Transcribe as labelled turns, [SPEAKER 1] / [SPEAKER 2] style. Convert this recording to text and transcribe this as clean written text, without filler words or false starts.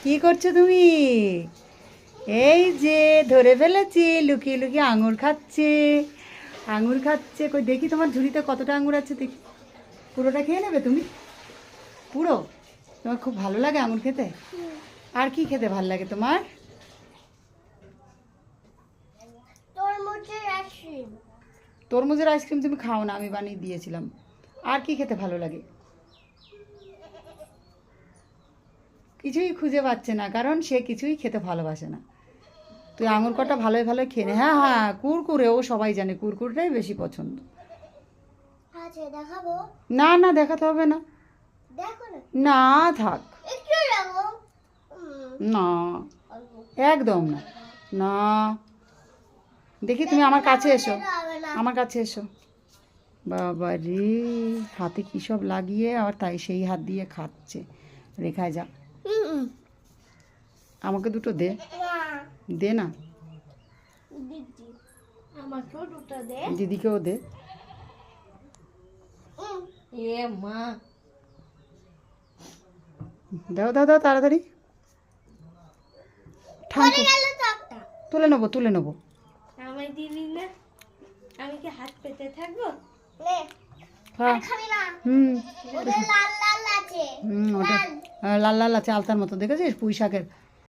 [SPEAKER 1] কি করছো তুমি? এই যে ধরে ফেলেছি, লুকিয়ে লুকিয়ে আঙুর খাচ্ছে। আঙুর খাচ্ছে, কই দেখি তোমার ঝুড়িতে কতটা আঙুর আছে দেখি। পুরোটা খেয়ে নেবে তুমি? পুরো? তোমার খুব ভালো লাগে আঙুর খেতে? আর কি খেতে ভালো লাগে তোমার? তরমুজের আইসক্রিম তুমি খাও না, আমি বানিয়ে দিয়েছিলাম। আর কি খেতে ভালো লাগে? কিছুই খুঁজে পাচ্ছে না, কারণ সে কিছুই খেতে ভালোবাসে না। তুই আঙুর কটা ভালোই ভালোই খেয়ে নে। হ্যাঁ হ্যাঁ, কুরকুরে ও সবাই জানে, কুরকুরটাই বেশি পছন্দ। না না, দেখাতে হবে না। না থাক। না, একদম না। না, দেখি তুমি আমার কাছে এসো, আমার কাছে এসো। বাবা রে, হাতে কী সব লাগিয়ে আবার তাই সেই হাত দিয়ে খাচ্ছে। রেখায় যা, আমাকে দুটো দে। দে না, দিদিকেও দে। দাও দাও দাও তাড়াতাড়ি। ঠান্ডা তুলে নেবো, তুলে নেবো।
[SPEAKER 2] আমায় দিলি না, আমি কি হাত পেতে থাকবো?
[SPEAKER 1] হ্যাঁ হুম হুম, ওটা লাল লাল আছে আলতার মতো, দেখেছিস পুঁই শাকের